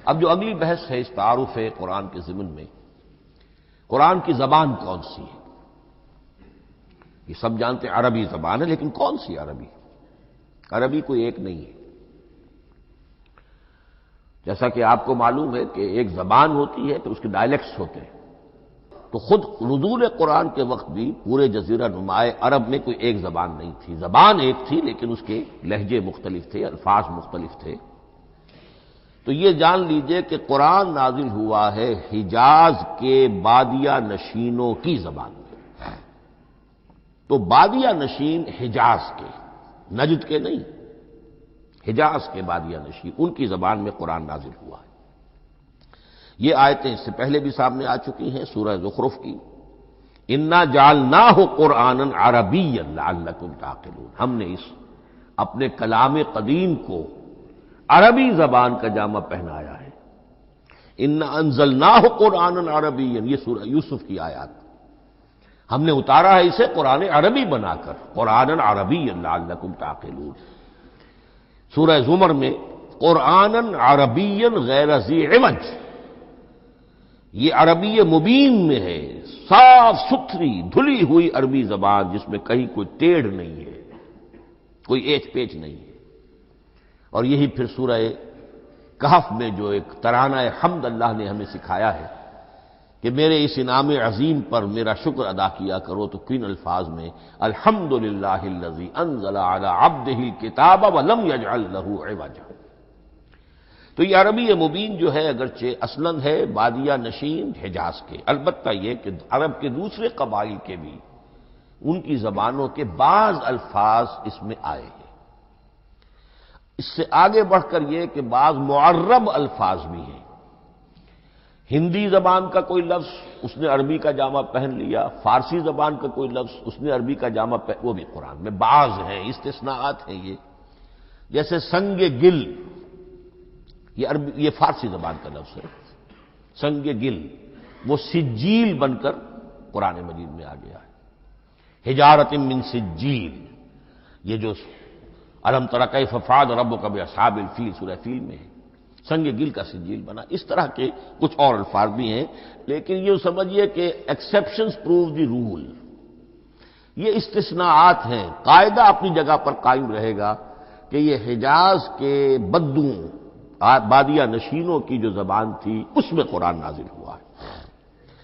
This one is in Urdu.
اب جو اگلی بحث ہے اس تعارف قرآن کے ضمن میں، قرآن کی زبان کون سی ہے؟ یہ سب جانتے ہیں عربی زبان ہے، لیکن کون سی عربی؟ عربی کوئی ایک نہیں ہے۔ جیسا کہ آپ کو معلوم ہے کہ ایک زبان ہوتی ہے تو اس کے ڈائلیکٹس ہوتے ہیں، تو خود نزول قرآن کے وقت بھی پورے جزیرہ نمائے عرب میں کوئی ایک زبان نہیں تھی، زبان ایک تھی لیکن اس کے لہجے مختلف تھے، الفاظ مختلف تھے۔ تو یہ جان لیجئے کہ قرآن نازل ہوا ہے حجاز کے بادیہ نشینوں کی زبان میں۔ تو بادیہ نشین حجاز کے، نجد کے نہیں، حجاز کے بادیہ نشین، ان کی زبان میں قرآن نازل ہوا ہے۔ یہ آیتیں اس سے پہلے بھی سامنے آ چکی ہیں سورہ زخرف کی، انا جعلناہ قرآنا عربیا لعلکم تعقلون، ہم نے اس اپنے کلام قدیم کو عربی زبان کا جامہ پہنایا ہے۔ انا انزلناہ قرآنا عربیا، یہ سورہ یوسف کی آیات، ہم نے اتارا ہے اسے قرآن عربی بنا کر، قرآنا عربیا لعلکم تعقلون۔ سورہ زمر میں قرآنا عربیا غیر ذی عوج، یہ عربی مبین میں ہے، صاف ستھری دھلی ہوئی عربی زبان جس میں کہیں کوئی ٹیڑھ نہیں ہے، کوئی ایچ پیچ نہیں ہے۔ اور یہی پھر سورہ کہف میں جو ایک ترانہ حمد اللہ نے ہمیں سکھایا ہے کہ میرے اس انعام عظیم پر میرا شکر ادا کیا کرو، تو کن الفاظ میں الحمدللہ الذی انزل علی عبدہ الکتاب ولم یجعل لہ عوجا۔ تو یہ عربی مبین جو ہے اگرچہ اصلاً ہے بادیہ نشین حجاز کے، البتہ یہ کہ عرب کے دوسرے قبائل کے بھی ان کی زبانوں کے بعض الفاظ اس میں آئے ہیں۔ اس سے آگے بڑھ کر یہ کہ بعض معرب الفاظ بھی ہیں، ہندی زبان کا کوئی لفظ اس نے عربی کا جامہ پہن لیا، فارسی زبان کا کوئی لفظ اس نے عربی کا جامہ پہن، وہ بھی قرآن میں بعض ہیں، استثناءات ہیں یہ۔ جیسے سنگ گل، یہ فارسی زبان کا لفظ ہے، سنگ گل، وہ سجیل بن کر قرآن مجید میں آ گیا ہے۔ حجارۃ من سجیل، یہ جو الم تر کیف فعل ربک باصحاب الفیل سورہ فیل میں ہے، سنگ گل کا سجیل بنا۔ اس طرح کے کچھ اور الفاظ بھی ہیں، لیکن یہ سمجھیے کہ ایکسیپشنز پروو دی رول، یہ استثناءات ہیں، قاعدہ اپنی جگہ پر قائم رہے گا کہ یہ حجاز کے بدوں بادیہ نشینوں کی جو زبان تھی اس میں قرآن نازل ہوا ہے۔